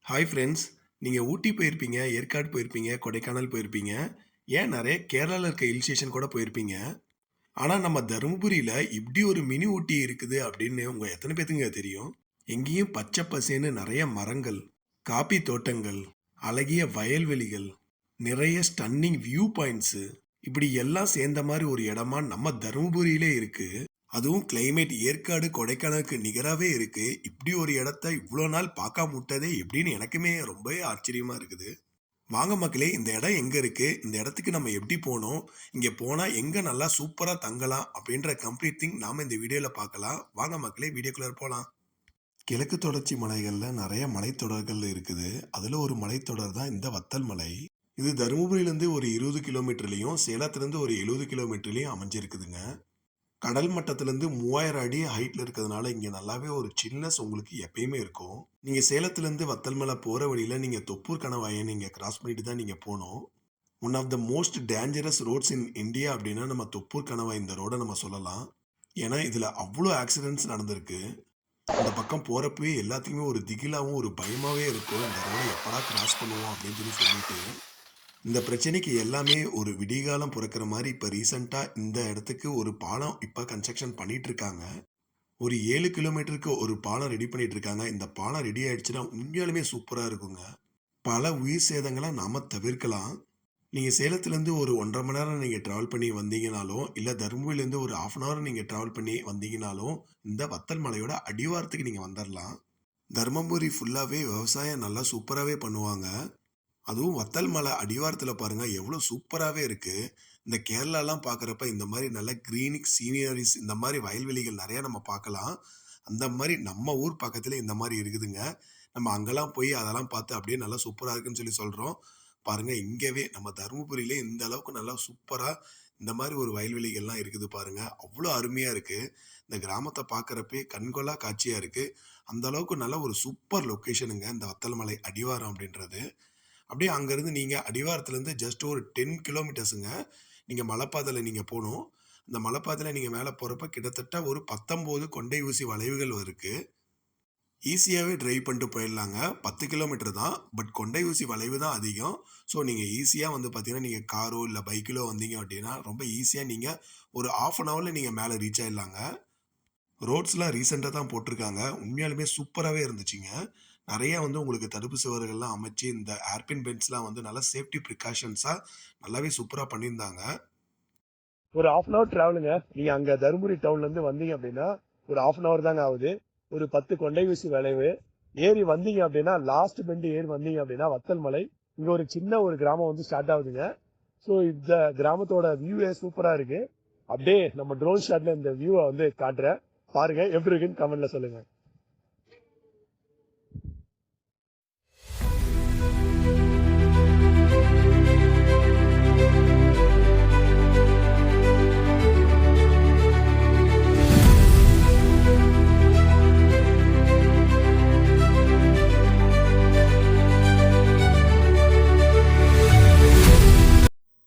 Hi friends. நீங்க ஊட்டி போயிருப்பீங்க, ஏற்காடு போயிருப்பீங்க, கொடைக்கானல் போயிருப்பீங்க. ஏன் நெறைய கேரளால இருக்க ஹில் ஸ்டேஷன் கூட போயிருப்பீங்க. ஆனா நம்ம தர்மபுரியில இப்படி ஒரு மினி ஊட்டி இருக்குது அப்படின்னு உங்க எத்தன பேத்துக்குங்க தெரியும்? எங்கேயும் பச்சை பசேல்னு நெறைய மரங்கள், காப்பி தோட்டங்கள், அழகிய வயல்வெளிகள், நிறைய ஸ்டன்னிங் வியூ பாயிண்ட்ஸு இப்படி எல்லாம் சேர்ந்த மாரி ஒரு இடமா நம்ம தர்மபுரியிலே இருக்கு. அதுவும் கிளைமேட் ஏற்காடு, கொடைக்கானலுக்கு நிகராவே இருக்கு. இப்படி ஒரு இடத்த இவ்ளோ நாள் பார்க்காம விட்டதே எப்படின்னு எனக்குமே ரொம்பவே ஆச்சரியமா இருக்குது. வாங்க மக்களே, இந்த இடம் எங்க இருக்கு? இந்த இடத்துக்கு நம்ம எப்படி போணும்? இங்க போனா எங்க நல்லா சூப்பரா தங்கலாம்? அப்படின்ற கம்ப்ளீட் திங் நாம இந்த வீடியோல பார்க்கலாம். வாங்க மக்களே, வீடியோக்குள்ள போலாம். கிழக்கு தொடர்ச்சி மலைகள்ல நிறைய மலைத்தொடர்கள் இருக்குது. அதுல ஒரு மலைத்தொடர் தான் இந்த வத்தல் மலை. இது தருமபுரியிலிருந்து ஒரு 20 கிலோமீட்டர்லயும், சேலத்திலிருந்து ஒரு 70 கிலோமீட்டர்லயும் அமைஞ்சிருக்குதுங்க. கடல் மட்டத்திலிருந்து 3000 அடி ஹைட்ல இருக்கிறதுனால இங்க நல்லாவே ஒரு சில்னஸ் உங்களுக்கு எப்பயுமே இருக்கும். நீங்க சேலத்திலிருந்து வத்தல்மலை போற வழியில நீங்க தொப்பூர் கணவாயை நீங்க கிராஸ் பண்ணிட்டு தான் நீங்க போகணும். One of the most dangerous roads in India அப்படின்னா நம்ம தொப்பூர் கணவாய் இந்த ரோட நம்ம சொல்லலாம். ஏன்னா இதுல அவ்வளோ ஆக்சிடென்ட்ஸ் நடந்திருக்கு. இந்த பக்கம் போறப்பவே எல்லாத்துக்குமே ஒரு திகிலாவும் ஒரு பயமாவே இருக்கும். இந்த ரோட எப்படா கிராஸ் பண்ணுவோம் அப்படின்னு சொல்லிட்டு இந்த பிரச்சனைக்கு எல்லாமே ஒரு விடிகாலம் பிறக்கிற மாதிரி இப்போ ரீசெண்டாக இந்த இடத்துக்கு ஒரு பாலம் இப்போ கன்ஸ்ட்ரக்ஷன் பண்ணிட்டு இருக்காங்க. ஒரு 7 கிலோமீட்டருக்கு ஒரு பாலம் ரெடி பண்ணிட்டு இருக்காங்க. இந்த பாலம் ரெடி ஆயிடுச்சுன்னா உண்மையாலுமே சூப்பராக இருக்குங்க. பல உயிர் சேதங்களை நாம தவிர்க்கலாம். நீங்கள் சேலத்துலேருந்து ஒரு 1.5 மணி நேரம் நீங்கள் ட்ராவல் பண்ணி வந்தீங்கனாலும், இல்லை தருமபுரியிலேருந்து ஒரு 1/2 hour நீங்கள் ட்ராவல் பண்ணி வந்தீங்கனாலும், இந்த வத்தல் மலையோட அடிவாரத்துக்கு நீங்கள் வந்துடலாம். தருமபுரி ஃபுல்லாகவே விவசாயம் நல்லா சூப்பராகவே பண்ணுவாங்க. அதுவும் வத்தல் மலை அடிவாரத்துல பாருங்க எவ்வளோ சூப்பராகவே இருக்கு. இந்த கேரளாலாம் பார்க்குறப்ப இந்த மாதிரி நல்ல கிரீனிக் சீனியரிஸ் இந்த மாதிரி வயல்வெளிகள் நிறையா நம்ம பார்க்கலாம். அந்த மாதிரி நம்ம ஊர் பக்கத்துல இந்த மாதிரி இருக்குதுங்க. நம்ம அங்கெல்லாம் போய் அதெல்லாம் பார்த்து அப்படியே நல்லா சூப்பராக இருக்குன்னு சொல்கிறோம். பாருங்க இங்கவே நம்ம தருமபுரியிலே இந்த அளவுக்கு நல்லா சூப்பராக இந்த மாதிரி ஒரு வயல்வெளிகள்லாம் இருக்குது பாருங்க. அவ்வளோ அருமையாக இருக்கு. இந்த கிராமத்தை பார்க்குறப்பே கண்கொள்ளா காட்சியாக இருக்கு. அந்த அளவுக்கு நல்ல ஒரு சூப்பர் லொக்கேஷனுங்க இந்த வத்தல் மலை அடிவாரம் அப்படின்றது. அப்படியே அங்கேருந்து நீங்கள் அடிவாரத்துலேருந்து ஜஸ்ட் ஒரு 10 கிலோமீட்டர்ஸுங்க. நீங்கள் மலைப்பாதையில் நீங்கள் போகணும். அந்த மலைப்பாதையில் நீங்கள் மேலே போகிறப்ப கிட்டத்தட்ட ஒரு 19 கொண்டை ஊசி வளைவுகள் இருக்குது. ஈஸியாகவே டிரைவ் பண்ணிட்டு போயிடலாங்க. 10 கிலோமீட்டர் தான். பட் கொண்டை ஊசி வளைவு தான் அதிகம். ஸோ நீங்கள் ஈஸியாக வந்து பார்த்தீங்கன்னா, நீங்கள் காரோ இல்லை பைக்கிலோ வந்தீங்க அப்படின்னா ரொம்ப ஈஸியாக நீங்கள் ஒரு 1/2 ஹவரில் நீங்கள் மேலே ரீச் ஆயிடலாங்க. ரோட்ஸ்லாம் ரீசெண்டாக தான் போட்டிருக்காங்க. உண்மையாலுமே சூப்பராகவே இருந்துச்சுங்க. நெறையா வந்து உங்களுக்கு தடுப்பு சுவர்கள்லாம் அமைச்சு, இந்த ஏர்பின் பென்ட்ஸ்லாம் வந்து நல்லா சேஃப்டி ப்ரிகாஷன்ஸா நல்லாவே சூப்பரா பண்ணியிருந்தாங்க. ஒரு 1/2 hour டிராவலுங்க. நீங்க அங்க தருமபுரி டவுன்ல இருந்து வந்தீங்க அப்படின்னா ஒரு 1/2 hour தாங்க ஆகுது. ஒரு 10 கொண்டை ஊசி வளைவு ஏறி வந்தீங்க அப்படின்னா, லாஸ்ட் பெண்ட் ஏறி வந்தீங்க அப்படின்னா வத்தல் மலை. இங்க ஒரு சின்ன ஒரு கிராமம் வந்து ஸ்டார்ட் ஆகுதுங்க. ஸோ இந்த கிராமத்தோட வியூவே சூப்பரா இருக்கு. அப்படியே நம்ம ட்ரோன் ஷாட்ல இந்த வியூவை வந்து காட்டுறேன். பாருங்க எப்படி இருக்குன்னு கமெண்ட்ல சொல்லுங்க.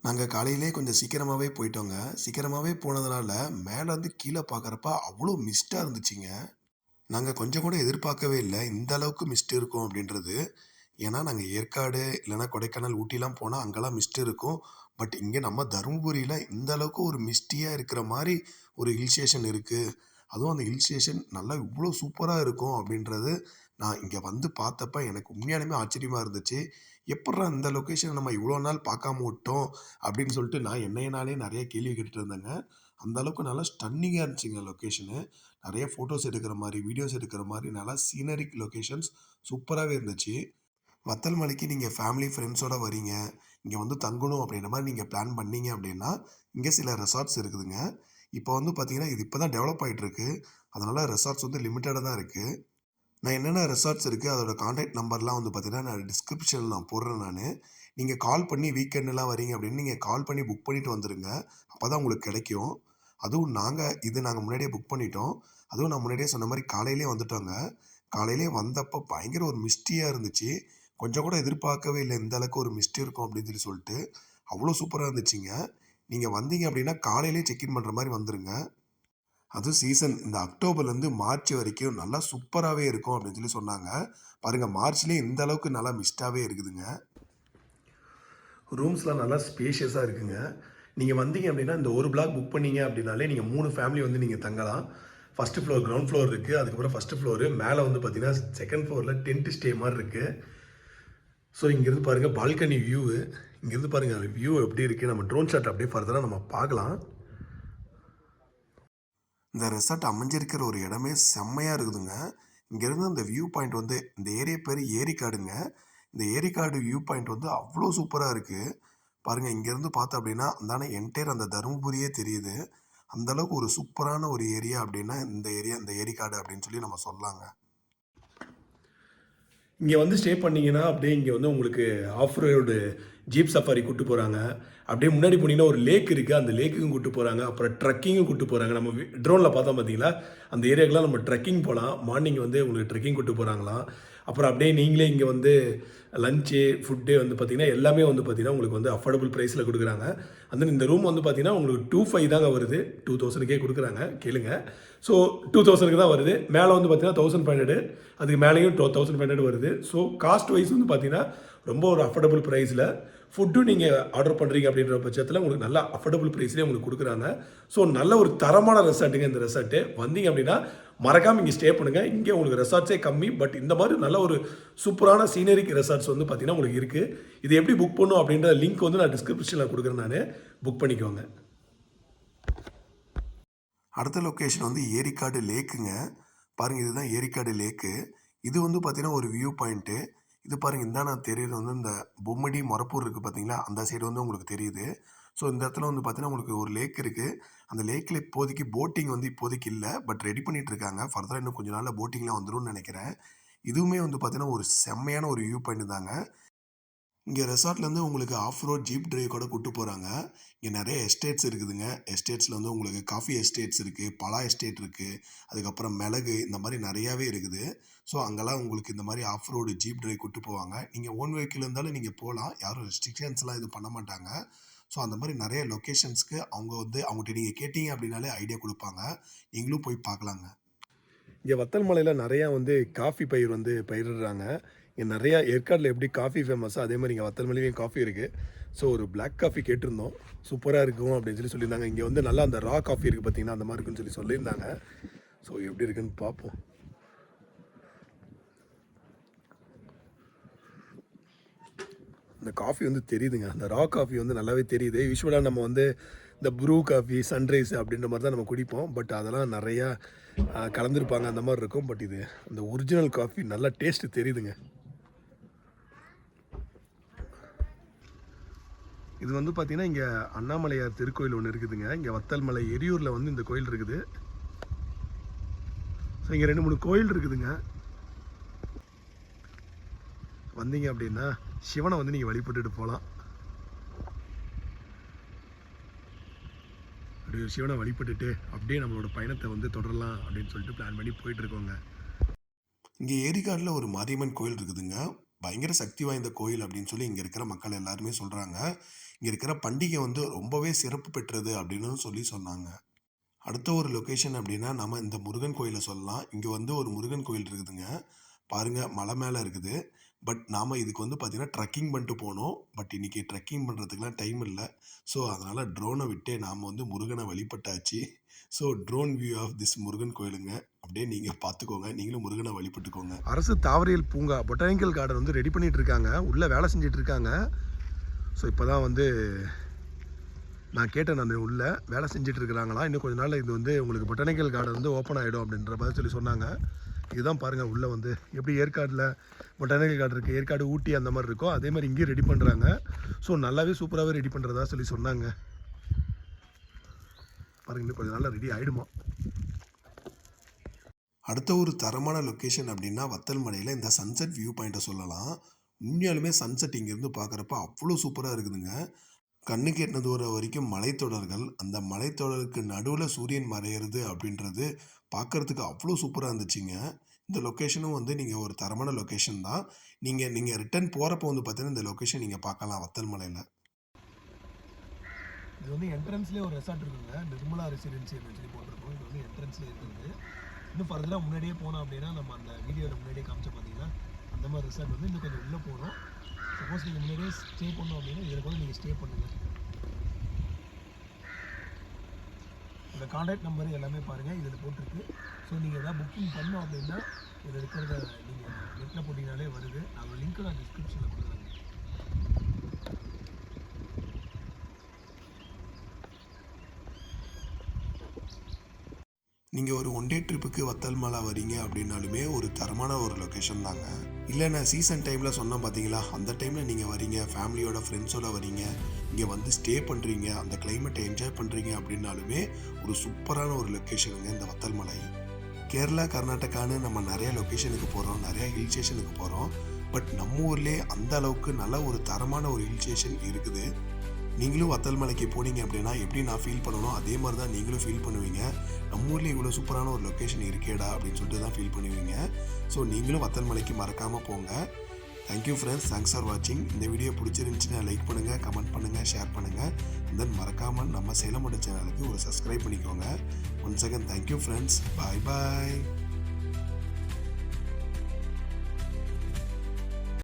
நாங்க காலையிலேயே கொஞ்சம் சீக்கிரமாவே போயிட்டோங்க. சீக்கிரமாவே போனதுனால மேல இருந்து கீழ பார்க்கறப்ப அவ்ளோ மிஸ்ட்டா இருந்துச்சுங்க. நாங்க கொஞ்சம் கூட எதிர்பார்க்கவே இல்ல. இந்த அளவுக்கு மிஸ்ட் இருக்கும் அப்படின்றது. ஏன்னா, நாங்க ஏற்காடு இல்லன்னா கொடைக்கானல், ஊட்டிலாம் போனா அங்கலாம் மிஸ்ட் இருக்கும். பட் இங்க நம்ம தருமபுரியில இந்த அளவுக்கு ஒரு மிஸ்டியா இருக்கிற மாரி ஒரு ஹில் ஸ்டேஷன் இருக்கு. அதுவும் அந்த ஹில் ஸ்டேஷன் நல்லா இவ்ளோ சூப்பரா இருக்கும் அப்படின்றது, நான் இங்க வந்து பார்த்தப்ப எனக்கு உண்மையாலுமே ஆச்சரியமா இருந்துச்சு. எப்புட்றா இந்த லொகேஷன நம்ம இவ்ளோ நாள் பார்க்காம விட்டோம் அப்படின்னு சொல்லிட்டு நான் என்னைய நானே நெறைய கேள்வி கேட்டுட்டு இருந்தேங்க. அந்த அளவுக்கு நல்லா ஸ்டன்னிங்கா இருந்துச்சுங்க லொகேஷனு. நெறைய ஃபோட்டோஸ் எடுக்கிற மாரி, வீடியோஸ் எடுக்கிற மாரி நல்லா சீனரிக் லொகேஷன்ஸ் சூப்பராவே இருந்துச்சு. வத்தல் மலைக்கு நீங்கள் ஃபேமிலி ஃப்ரெண்ட்ஸோட வரீங்க, இங்கே வந்து தங்கணும் அப்படின்ற மாதிரி நீங்கள் பிளான் பண்ணீங்க அப்படின்னா, இங்கே சில ரெசார்ட்ஸ் இருக்குதுங்க. இப்போ வந்து பார்த்தீங்கன்னா, இது இப்போ தான் டெவலப் ஆயிட்டு இருக்கு. அதனால ரெசார்ட்ஸ் வந்து லிமிட்டடா தான் இருக்கு. நான் என்னென்ன ரெசார்ட்ஸ் இருக்கு, அதோட கான்டாக்ட் நம்பர்லாம் வந்து பார்த்தீங்கன்னா, நான் டிஸ்கிரிப்ஷன்ல நான் போடுறேன் நானு. நீங்க கால் பண்ணி வீக்கெண்ட்லாம் வரீங்க அப்படின்னு நீங்க கால் பண்ணி புக் பண்ணிட்டு வந்துருங்க. அப்பதான் உங்களுக்கு கிடைக்கும். அதுவும் நாங்க முன்னாடியே புக் பண்ணிட்டோம். அதுவும் நான் முன்னாடியே சொன்ன மாரி காலையிலேயே வந்துட்டோங்க. காலையிலேயே வந்தப்ப பயங்கர ஒரு மிஸ்டியா இருந்துச்சு. கொஞ்சம் கூட எதிர்பார்க்கவே இல்ல இந்த அளவுக்கு ஒரு மிஸ்ட் இருக்கும் அப்படின்னு சொல்லிட்டு. அவ்வளோ சூப்பரா இருந்துச்சுங்க. நீங்க வந்தீங்க அப்படின்னா காலையிலேயே செக் இன் பண்ற மாரி வந்துருங்க. அதுவும் சீசன் இந்த அக்டோபர்லேருந்து மார்ச் வரைக்கும் நல்லா சூப்பராகவே இருக்கும் அப்படின்னு சொல்லி சொன்னாங்க. பாருங்கள் மார்ச்லேயே இந்த அளவுக்கு நல்லா மிஸ்டாகவே இருக்குதுங்க. ரூம்ஸ்லாம் நல்லா ஸ்பேஷியஸாக இருக்குங்க. நீங்கள் வந்தீங்க அப்படின்னா இந்த ஒரு பிளாக் புக் பண்ணீங்க அப்படின்னாலே நீங்கள் 3 ஃபேமிலி வந்து நீங்கள் தங்கலாம். ஃபர்ஸ்ட் ஃப்ளோர் கிரவுண்ட் ஃப்ளோர் இருக்குது. அதுக்கப்புறம் ஃபர்ஸ்ட் ஃப்ளோரு மேலே வந்து பார்த்தீங்கன்னா செகண்ட் ஃப்ளோரில் டென்ட் ஸ்டே மாதிரி இருக்குது. ஸோ இங்கேருந்து பாருங்கள் பால்கனி வியூவு. இங்கேருந்து பாருங்கள் வியூ எப்படி இருக்குது. நம்ம ட்ரோன் ஷாட் அப்படியே ஃபர்தராக நம்ம பார்க்கலாம். இந்த ரெசார்ட் அமைஞ்சிருக்கிற ஒரு இடமே செம்மையாக இருக்குதுங்க. இங்கேருந்து அந்த வியூ பாயிண்ட் வந்து இந்த ஏரியா பேர் ஏரிக்காடுங்க. இந்த ஏரிக்காடு வியூ பாயிண்ட் வந்து அவ்வளோ சூப்பராக இருக்குது. பாருங்கள் இங்கேருந்து பார்த்தோம் அப்படின்னா அந்தான என்டையர் அந்த தருமபுரியே தெரியுது. அந்தளவுக்கு ஒரு சூப்பரான ஒரு ஏரியா அப்படின்னா இந்த ஏரியா இந்த ஏரிக்காடு அப்படின்னு சொல்லி நம்ம சொல்லலாங்க. இங்கே வந்து ஸ்டே பண்ணீங்கன்னா அப்படியே இங்கே வந்து உங்களுக்கு ஆஃப் ரோடு ஜீப் சஃபாரி கூட்டு போகிறாங்க. அப்படியே முன்னாடி போனீங்கன்னா ஒரு லேக் இருக்குது. அந்த லேக்குக்கும் கூட்டு போகிறாங்க. அப்புறம் ட்ரக்கிங்கும் கூட்டு போகிறாங்க. நம்ம ட்ரோனில் பார்த்தோம் பார்த்தீங்களா, அந்த ஏரியாக்கெலாம் நம்ம ட்ரெக்கிங் போகலாம். மார்னிங் வந்து உங்களுக்கு ட்ரெக்கிங் கூட்டு போகிறாங்களாம். அப்புறம் அப்படியே நீங்களே இங்கே வந்து லஞ்சு ஃபுட்டு வந்து பார்த்திங்கன்னா எல்லாமே வந்து பார்த்திங்கன்னா உங்களுக்கு வந்து அஃபோர்டபுள் ப்ரைஸில் கொடுக்குறாங்க. அந்த இந்த ரூம் வந்து பார்த்திங்கன்னா உங்களுக்கு 2,500 தாங்க வருது. 2,000க்கே கொடுக்குறாங்க கேளுங்க. ஸோ 2,000க்கு தான் வருது. மேலே வந்து பார்த்திங்கன்னா 1,500, அதுக்கு மேலேயும் 1,500 வருது. ஸோ காஸ்ட் வைஸ் வந்து பார்த்திங்கன்னா ரொம்ப ஒரு அஃபோர்டபுள் ப்ரைஸில் ஃபுட்டும் நீங்கள் ஆர்டர் பண்ணுறீங்க அப்படின்ற பட்சத்தில் உங்களுக்கு நல்ல அஃபோர்டபுள் ப்ரைஸ்லேயே உங்களுக்கு கொடுக்குறாங்க. ஸோ நல்ல ஒரு தரமான ரெசார்ட்டுங்க இந்த ரெசார்ட்டு. வந்தீங்க அப்படின்னா மறக்காமல் இங்கே ஸ்டே பண்ணுங்கள். இங்கே உங்களுக்கு ரெசார்ட்ஸே கம்மி. பட் இந்த மாதிரி நல்ல ஒரு சூப்பரான சீனரிக் ரெசார்ட்ஸ் வந்து பார்த்திங்கன்னா உங்களுக்கு இருக்குது. இது எப்படி புக் பண்ணும் அப்படின்ற லிங்க் வந்து நான் டிஸ்கிரிப்ஷனில் கொடுக்குறேன். நான் புக் பண்ணிக்கோங்க. அடுத்த லொக்கேஷன் வந்து ஏரிக்காடு லேக்குங்க. பாருங்கள் இதுதான் ஏரிக்காடு லேக்கு. இது வந்து பார்த்திங்கன்னா ஒரு வியூ பாயிண்ட்டு. இது பாருங்கள் இந்தான தெரியுது வந்து இந்த பொம்மடி மொரப்பூர் இருக்குது பார்த்தீங்களா, அந்த சைடு வந்து உங்களுக்கு தெரியுது. ஸோ இந்த இடத்துல வந்து பார்த்தீங்கன்னா உங்களுக்கு ஒரு லேக் இருக்குது. அந்த லேக்கில் இப்போதைக்கு போட்டிங் வந்து இப்போதைக்கு இல்லை. பட் ரெடி பண்ணிகிட்டு இருக்காங்க. ஃபர்தராக இன்னும் கொஞ்சம் நாளில் போட்டிங்லாம் வந்துடும்னு நினைக்கிறேன். இதுவுமே வந்து பார்த்தீங்கன்னா ஒரு செம்மையான ஒரு வியூ பாயிண்ட் தாங்க. இங்கே ரெசார்ட்லேருந்து உங்களுக்கு ஆஃப் ரோட் ஜீப் டிரைவ் கூட கூட்டு போகிறாங்க. இங்கே நிறைய எஸ்டேட்ஸ் இருக்குதுங்க. எஸ்டேட்ஸில் வந்து உங்களுக்கு காஃபி எஸ்டேட்ஸ் இருக்குது, பலா எஸ்டேட் இருக்குது, அதுக்கப்புறம் மிளகு இந்த மாதிரி நிறையாவே இருக்குது. ஸோ அங்கெல்லாம் உங்களுக்கு இந்த மாதிரி ஆஃப் ரோடு ஜீப் டிரைவ் கூட்டு போவாங்க. நீங்கள் ஓன் வெஹிக்கிள் இருந்தாலும் நீங்கள் போகலாம். யாரும் ரெஸ்ட்ரிக்ஷன்ஸ்லாம் இது பண்ண மாட்டாங்க. ஸோ அந்த மாதிரி நிறைய லொக்கேஷன்ஸ்க்கு அவங்க வந்து அவங்ககிட்ட நீங்கள் கேட்டீங்க அப்படின்னாலே ஐடியா கொடுப்பாங்க. நீங்களும் போய் பார்க்கலாங்க. இங்கே வத்தல் மலையில் நிறையா வந்து காஃபி பயிர் வந்து பயிரிடுறாங்க. இங்கே நிறையா ஏற்காடில் எப்படி காஃபி ஃபேமஸோ அதே மாதிரி இங்கே வத்தல் மலையிலையும் காஃபி இருக்குது. ஸோ ஒரு பிளாக் காஃபி கேட்டிருந்தோம். சூப்பராக இருக்கும் அப்படின்னு சொல்லி சொல்லியிருந்தாங்க. இங்கே வந்து நல்லா அந்த ரா காஃபி இருக்குது பார்த்தீங்கன்னா அந்த மாதிரி இருக்குன்னு சொல்லி சொல்லியிருந்தாங்க. ஸோ எப்படி இருக்குன்னு பார்ப்போம். இந்த காஃபி வந்து தெரியுதுங்க. அந்த ரா காஃபி வந்து நல்லாவே தெரியுது. யூஸ்வலாக நம்ம வந்து இந்த ப்ரூ காஃபி, சன்ரைஸ் அப்படின்ற மாதிரி தான் நம்ம குடிப்போம். பட் அதெல்லாம் நிறையா கலந்துருப்பாங்க அந்த மாதிரி இருக்கும். பட் இது அந்த ஒரிஜினல் காஃபி நல்லா டேஸ்ட்டு தெரியுதுங்க. இது வந்து பார்த்தீங்கன்னா இங்கே அண்ணாமலையார் திருக்கோயில் ஒன்று இருக்குதுங்க. இங்கே வத்தல் மலை எரியூரில் வந்து இந்த கோயில் இருக்குது. ஸோ இங்கே 2, 3 கோயில் இருக்குதுங்க. வந்தீங்க அப்படின்னா சிவனை வந்து நீங்கள் வழிபட்டுட்டு போகலாம். அப்படியே சிவனை வழிபட்டுட்டு அப்படியே நம்மளோட பயணத்தை வந்து தொடரலாம் அப்படின்னு சொல்லிட்டு பிளான் பண்ணி போயிட்டுருக்கோங்க. இங்கே ஏரிக்காடில் ஒரு மாரியம்மன் கோயில் இருக்குதுங்க. பயங்கர சக்தி வாய்ந்த கோயில் அப்படின்னு சொல்லி இங்கே இருக்கிற மக்கள் எல்லாருமே சொல்கிறாங்க. இங்கே இருக்கிற பண்டிகை வந்து ரொம்பவே சிறப்பு பெற்றது அப்படின்னு சொல்லி சொன்னாங்க. அடுத்த ஒரு லொக்கேஷன் அப்படின்னா நம்ம இந்த முருகன் கோயிலை சொல்லலாம். இங்கே வந்து ஒரு முருகன் கோயில் இருக்குதுங்க. பாருங்கள் மலை மேலே இருக்குது. பட் நாம் இதுக்கு வந்து பார்த்திங்கன்னா ட்ரெக்கிங் பண்ணிட்டு போனோம். பட் இன்றைக்கி ட்ரெக்கிங் பண்ணுறதுக்குலாம் டைம் இல்லை. ஸோ அதனால் ட்ரோனை விட்டு நாம் வந்து முருகனை வழிபட்டாச்சு. So drone view of this Murugan கோயிலுங்க. அப்படியே நீங்கள் பார்த்துக்கோங்க. நீங்களும் முருகனை வழிபட்டுக்கோங்க. அரசு தாவரியல் பூங்கா பொட்டானிக்கல் கார்டன் வந்து ரெடி பண்ணிகிட்டு இருக்காங்க. உள்ளே வேலை செஞ்சிட்டு இருக்காங்க. ஸோ இப்போ தான் வந்து நான் கேட்டேன், நான் உள்ளே வேலை செஞ்சுட்டு இருக்கிறாங்களா, இன்னும் கொஞ்ச நாள் இது வந்து உங்களுக்கு பொட்டானிக்கல் கார்டன் வந்து ஓப்பன் ஆகிடும் அப்படின்ற மாதிரி சொல்லி சொன்னாங்க. இதுதான் பாருங்கள் உள்ளே வந்து எப்படி ஏற்காடில் பொட்டானிக்கல் கார்டன் இருக்குது, ஏற்காடு ஊட்டி அந்த மாதிரி இருக்கும், அதே மாதிரி இங்கேயும் ரெடி பண்ணுறாங்க. ஸோ நல்லாவே சூப்பராகவே ரெடி பண்ணுறதா சொல்லி சொன்னாங்க. பாருங்கள் இன்னும் கொஞ்சம் நாளில் ரெடி ஆகிடுமா. அடுத்த ஒரு தரமான லொக்கேஷன் அப்படின்னா வத்தல் மலையில் இந்த சன்செட் வியூ பாயிண்ட்டை சொல்லலாம். உண்மையாலுமே சன்செட் இங்கேருந்து பார்க்குறப்ப அவ்வளோ சூப்பராக இருக்குதுங்க. கண்ணுக்கு எட்டின தூரம் வரைக்கும் மலைத்தொடர்கள், அந்த மலைத்தொடருக்கு நடுவில் சூரியன் மறையிறது அப்படின்றது பார்க்குறதுக்கு அவ்வளோ சூப்பராக இருந்துச்சுங்க. இந்த லொக்கேஷனும் வந்து நீங்கள் ஒரு தரமான லொக்கேஷன் தான். நீங்கள் ரிட்டர்ன் போகிறப்போ வந்து பார்த்தீங்கன்னா இந்த லொக்கேஷன் நீங்கள் பார்க்கலாம் வத்தல் மலையில். இது வந்து என்ட்ரன்ஸ்லேயே ஒரு ரெசார்ட் இருக்குங்க, நிர்மலா ரெசிடென்சி அப்படின்னு சொல்லி போட்டிருக்கோம். இது வந்து என்ட்ரன்ஸ்லேயே இருக்குது. இன்னும் ஃபர்தராக முன்னாடியே போனோம் அப்படின்னா நம்ம அந்த வீடியோவில் முன்னாடியே காமிச்சோம் பார்த்தீங்கன்னா அந்த மாதிரி ரிசார்ட் வந்து இன்னும் கொஞ்சம் உள்ளே போகணும். சப்போஸ் நீங்கள் முன்னாடியே ஸ்டே பண்ணோம் அப்படின்னா இதில் கூட நீங்கள் ஸ்டே பண்ணுங்கள். இந்த கான்டாக்ட் நம்பர் எல்லாமே பாருங்கள் இதில் போட்டிருக்கு. ஸோ நீங்கள் எதாவது புக்கிங் பண்ணோம் அப்படின்னா இதில் இருக்கிறத நீங்கள் நெட்டில் போட்டிங்கனாலே வருது. நாங்கள் லிங்க்கு நான் டிஸ்கிரிப்ஷனில் கொடுக்குறேங்க. நீங்கள் ஒரு ஒன் டே ட்ரிப்புக்கு வத்தல் மலை வரீங்க அப்படின்னாலுமே ஒரு தரமான ஒரு லொக்கேஷன் தாங்க. இல்லை நான் சீசன் டைமில் சொன்னேன் பார்த்தீங்களா, அந்த டைமில் நீங்கள் வரீங்க, ஃபேமிலியோட ஃப்ரெண்ட்ஸோட வரீங்க, இங்கே வந்து ஸ்டே பண்ணுறீங்க, அந்த கிளைமேட்டை என்ஜாய் பண்ணுறீங்க அப்படின்னாலுமே ஒரு சூப்பரான ஒரு லொக்கேஷனுங்க இந்த வத்தல் மலை. கேரளா, கர்நாடகான்னு நம்ம நிறைய லொக்கேஷனுக்கு போகிறோம், நிறைய ஹில் ஸ்டேஷனுக்கு போகிறோம். பட் நம்ம ஊர்லேயே அந்த அளவுக்கு நல்ல ஒரு தரமான ஒரு ஹில் ஸ்டேஷன் இருக்குது. நீங்களும் வத்தல் மலைக்கு போனீங்க அப்படின்னா எப்படி நான் ஃபீல் பண்ணணும் அதே மாதிரி தான் நீங்களும் ஃபீல் பண்ணுவீங்க. நம்ம ஊர்லேயே இவ்வளோ சூப்பரான ஒரு லொக்கேஷன் இருக்கேடா அப்படின்னு சொல்லிட்டு தான் ஃபீல் பண்ணுவீங்க. ஸோ நீங்களும் வத்தல் மலைக்கு மறக்காமல் போங்க. தேங்க்யூ ஃப்ரெண்ட்ஸ், தேங்க்ஸ் ஃபார் வாட்சிங். இந்த வீடியோ பிடிச்சிருந்துச்சுன்னா லைக் பண்ணுங்கள், கமெண்ட் பண்ணுங்கள், ஷேர் பண்ணுங்கள். தென் மறக்காமல் நம்ம சேலமோட சேனலுக்கு ஒரு சப்ஸ்கிரைப் பண்ணிக்கோங்க. ஒன்ஸ் அகேன் தேங்க்யூ ஃப்ரெண்ட்ஸ், பாய் பாய்.